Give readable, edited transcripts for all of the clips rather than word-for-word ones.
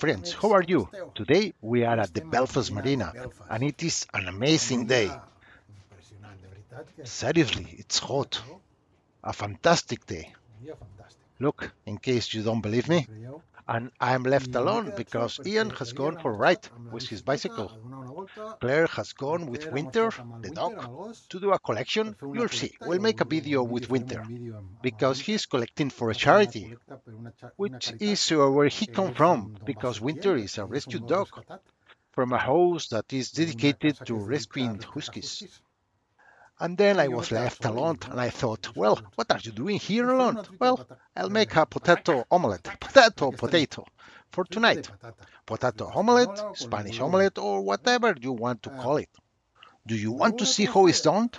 friends, how are you? Today we are at the Belfast Marina and it is an amazing day. Seriously, it's hot. A fantastic day. Look, in case you don't believe me, and I'm left alone because Ian has gone for a ride with his bicycle. Claire has gone with Winter, the dog, to do a collection. You'll see, we'll make a video with Winter because he's collecting for a charity, which is where he come from because Winter is a rescued dog from a house that is dedicated to rescuing huskies. And then I was left alone and I thought, well, what are you doing here alone? Well, I'll make a potato omelette, potato, for tonight. Potato omelette, Spanish omelette, or whatever you want to call it. Do you want to see how it's done?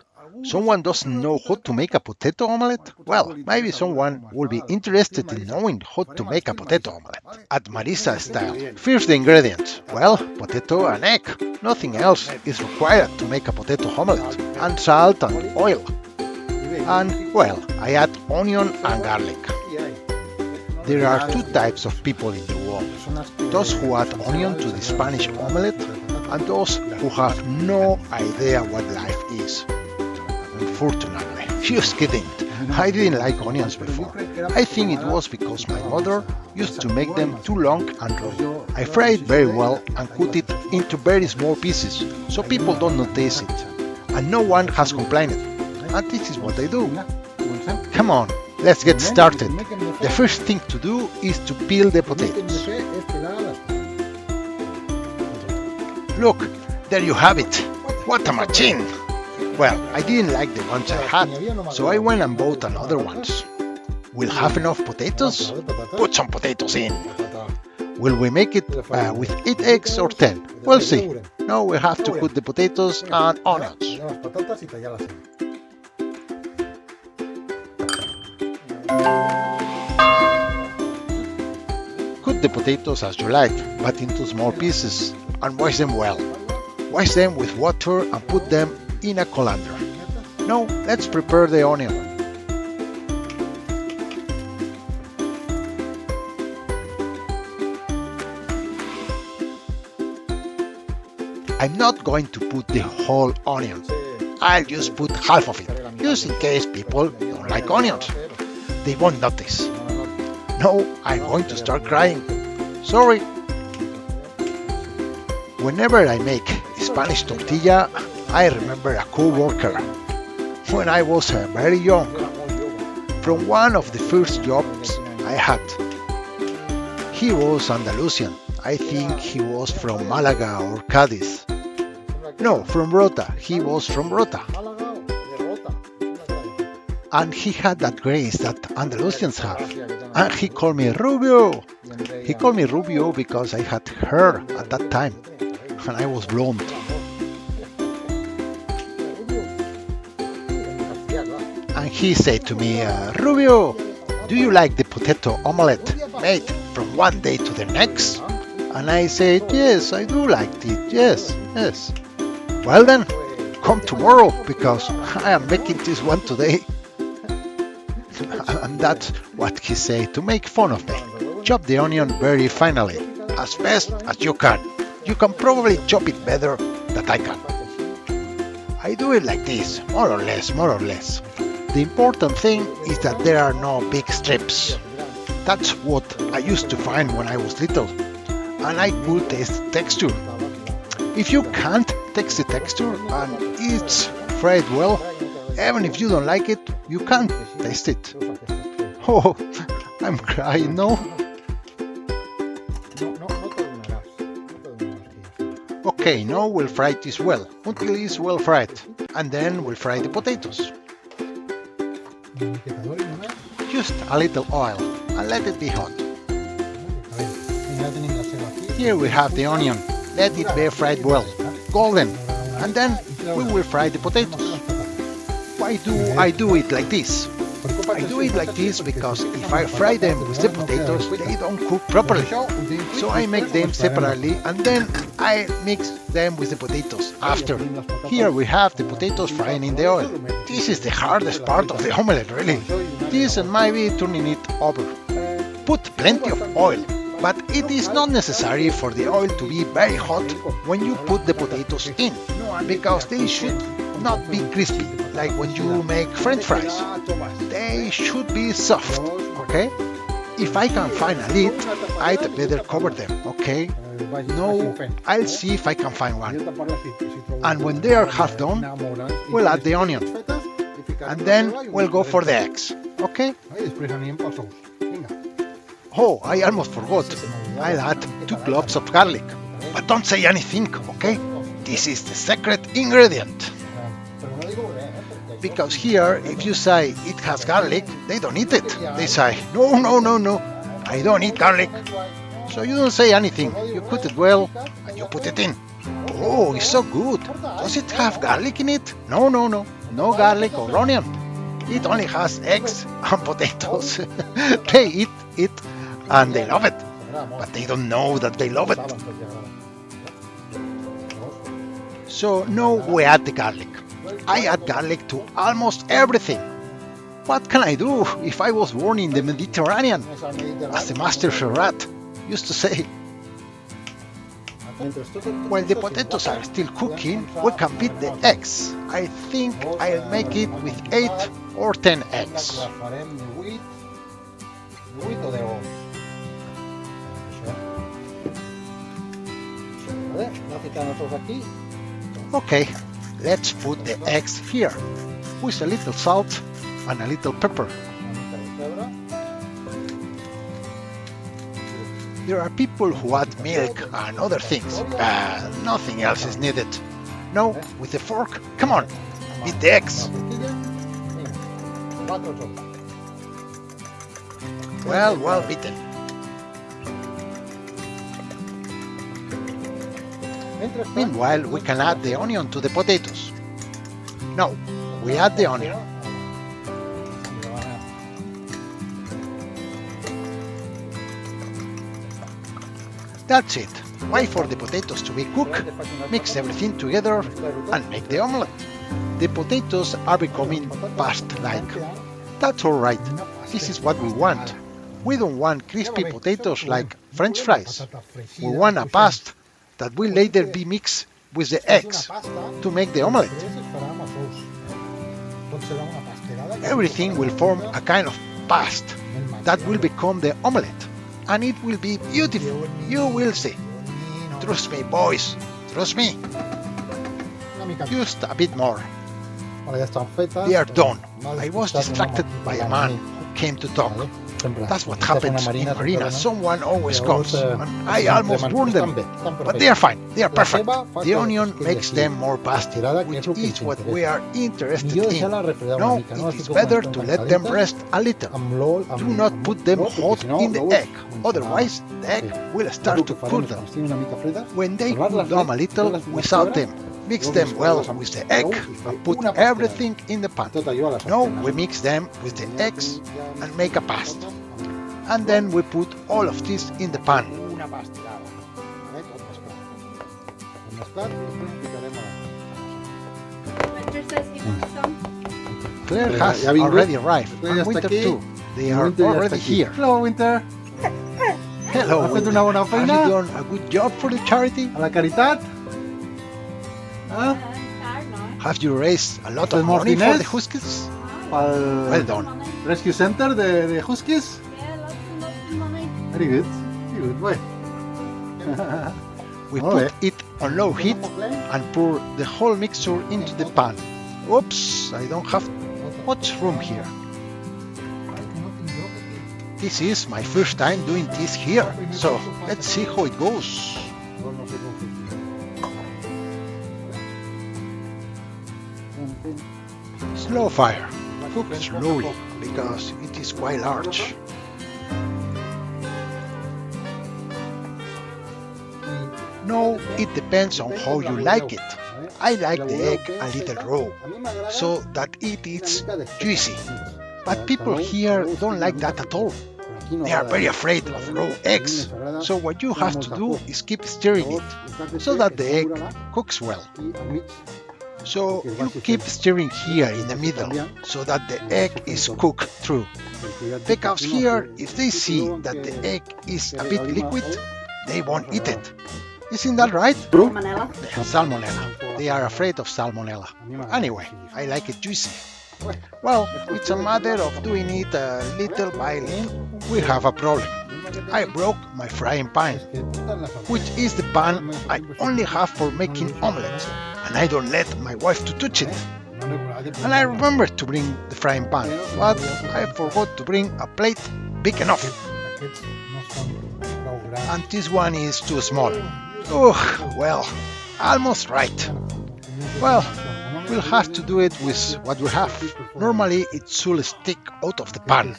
Someone doesn't know how to make a potato omelette? Well, maybe someone will be interested in knowing how to make a potato omelette at Marisa style. First the ingredients. Well, potato and egg. Nothing else is required to make a potato omelette. And salt and oil. And, well, I add onion and garlic. There are two types of people in the world. Those who add onion to the Spanish omelette and those who have no idea what life is. Unfortunately, just kidding, I didn't like onions before. I think it was because my mother used to make them too long and raw. I fry it very well and cut it into very small pieces so people don't notice it. And no one has complained. And this is what I do. Come on, let's get started. The first thing to do is to peel the potatoes. Look, there you have it. What a machine! Well, I didn't like the ones I had, so I went and bought another ones. We'll have enough potatoes? Put some potatoes in. Will we make it with 8 eggs or 10? We'll see. Now we have to put the potatoes and onions. Cut the potatoes as you like, but into small pieces, and wash them well. Wash them with water and put them in a colander. Now let's prepare the onion. I'm not going to put the whole onion. I'll just put half of it, just in case people don't like onions. They won't notice. No, I'm going to start crying. Sorry. Whenever I make Spanish tortilla, I remember a co-worker when I was very young, from one of the first jobs I had. He was Andalusian. I think he was from Malaga or Cadiz. No, from Rota. He was from Rota. And he had that grace that Andalusians have. And he called me Rubio. He called me Rubio because I had hair at that time. And I was blonde. And he said to me, Rubio, do you like the potato omelette made from one day to the next? And I said, yes, I do like it, yes. Well then, come tomorrow, because I am making this one today. And that's what he said to make fun of me. Chop the onion very finely, as fast as you can. You can probably chop it better than I can. I do it like this, more or less. The important thing is that there are no big strips. That's what I used to find when I was little, and I could taste the texture. If you can't taste the texture and it's fried well, even if you don't like it, you can't taste it. Oh, I'm crying, no? Okay, now we'll fry this well, until it's well fried, and then we'll fry the potatoes. Just a little oil, and let it be hot. Here we have the onion, let it be fried well, golden, and then we will fry the potatoes. Why do I do it like this? I do it like this because if I fry them with the potatoes, they don't cook properly. So I make them separately and then I mix them with the potatoes after. Here we have the potatoes frying in the oil. This is the hardest part of the omelette, really. This and maybe turning it over. Put plenty of oil. But it is not necessary for the oil to be very hot when you put the potatoes in, because they should not be crispy, like when you make French fries. They should be soft, okay? If I can find a lid, I'd better cover them, okay? No, I'll see if I can find one. And when they are half done, we'll add the onion. And then we'll go for the eggs, okay? Oh, I almost forgot. I'll add 2 cloves of garlic. But don't say anything, okay? This is the secret ingredient. Because here, if you say it has garlic, they don't eat it. They say, no, no, no, no, I don't eat garlic. So you don't say anything. You cook it well, and you put it in. Oh, it's so good. Does it have garlic in it? No, no, no. No garlic or onion. It only has eggs and potatoes. They eat it and they love it. But they don't know that they love it. So now we add the garlic. I add garlic to almost everything. What can I do if I was born in the Mediterranean? As the master Ferrat used to say. While the potatoes are still cooking, we can beat the eggs. I think I'll make it with 8 or 10 eggs. Okay, let's put the eggs here, with a little salt and a little pepper. There are people who add milk and other things, but nothing else is needed. No, with the fork, come on, beat the eggs. Well beaten. Meanwhile, we can add the onion to the potatoes. No, we add the onion. That's it. Wait for the potatoes to be cooked, mix everything together and make the omelette. The potatoes are becoming past-like. That's alright. This is what we want. We don't want crispy potatoes like French fries. We want a pasta that will later be mixed with the eggs to make the omelette. Everything will form a kind of pasta that will become the omelette. And it will be beautiful, you will see. Trust me, boys, trust me. Just a bit more. They are done. I was distracted by a man who came to talk. That's what happens in Marina. Someone always comes, and I almost burned them. But they are fine, they are perfect. The onion makes them more pasty, which is what we are interested in. No, it is better to let them rest a little. Do not put them hot in the egg, otherwise the egg will start to cool down. When they cool down a little, we salt them. Mix them well with the egg and put everything in the pan. Now we mix them with the eggs and make a pasta. And then we put all of this in the pan. Claire has already arrived, and Winter too. They are already here. Hello, Winter. Hello, Winter. Have you done a good job for the charity? A la Caritat. Have you raised a lot of money for the Huskies? Well done. Rescue Center de Huskies. Very good. Very good. Boy. We put it on low heat and pour the whole mixture into the pan. Oops, I don't have much room here. This is my first time doing this here, so let's see how it goes. Slow fire. Cook slowly because it is quite large. No, it depends on how you like it. I like the egg a little raw, so that it is juicy. But people here don't like that at all. They are very afraid of raw eggs, so what you have to do is keep stirring it, so that the egg cooks well. So you keep stirring here in the middle so that the egg is cooked through. Because here, if they see that the egg is a bit liquid, they won't eat it. Isn't that right? Salmonella. They are afraid of salmonella. Anyway, I like it juicy. Well, it's a matter of doing it a little by little. We have a problem. I broke my frying pan, which is the pan I only have for making omelets, and I don't let my wife to touch it. And I remember to bring the frying pan, but I forgot to bring a plate big enough. And this one is too small. Oh, well, almost right. Well, we'll have to do it with what we have. Normally it should stick out of the pan,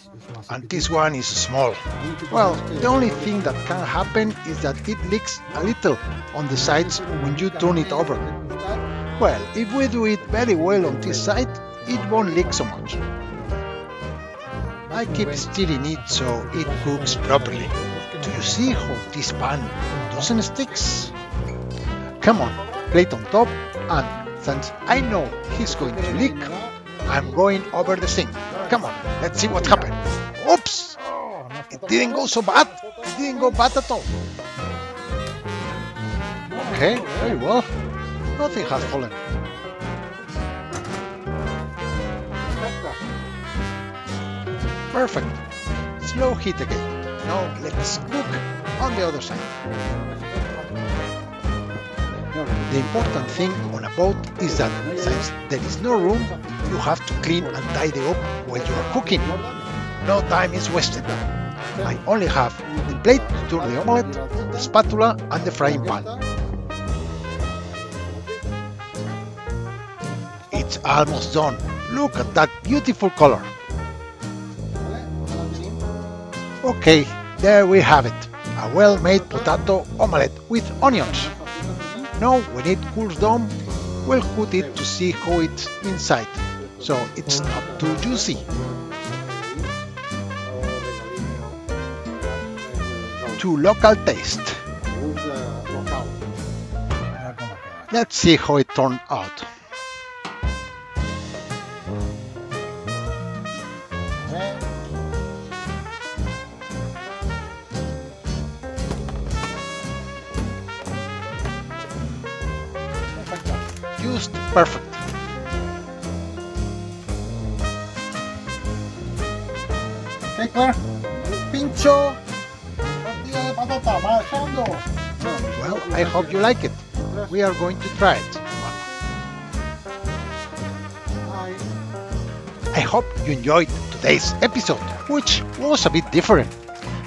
and this one is small. Well, the only thing that can happen is that it leaks a little on the sides when you turn it over. Well, if we do it very well on this side, it won't leak so much. I keep stirring it so it cooks properly. Do you see how this pan doesn't stick? Come on, plate on top, and since I know he's going to leak, I'm going over the sink. Come on, let's see what happened. Oops! It didn't go so bad. It didn't go bad at all. Okay, very well. Nothing has fallen. Perfect. Slow heat again. Now let's cook on the other side. The important thing on a boat is that since there is no room, you have to clean and tidy up while you are cooking. No time is wasted. I only have the plate to turn the omelette, the spatula and the frying pan. It's almost done. Look at that beautiful color. Okay, there we have it. A well-made potato omelette with onions. Now when it cools down, we'll cut it to see how it's inside, so it's not too juicy. To local taste. Let's see how it turned out. Just perfect. Okay, Claire. Pincho. Tortilla de patata marchando. Well, I hope you like it. We are going to try it. I hope you enjoyed today's episode, which was a bit different.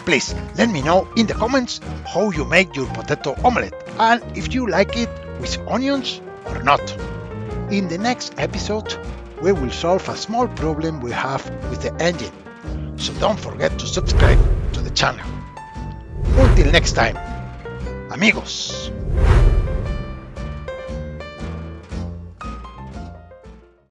Please let me know in the comments how you make your potato omelette and if you like it with onions or not. In the next episode, we will solve a small problem we have with the engine, so don't forget to subscribe to the channel. Until next time, amigos!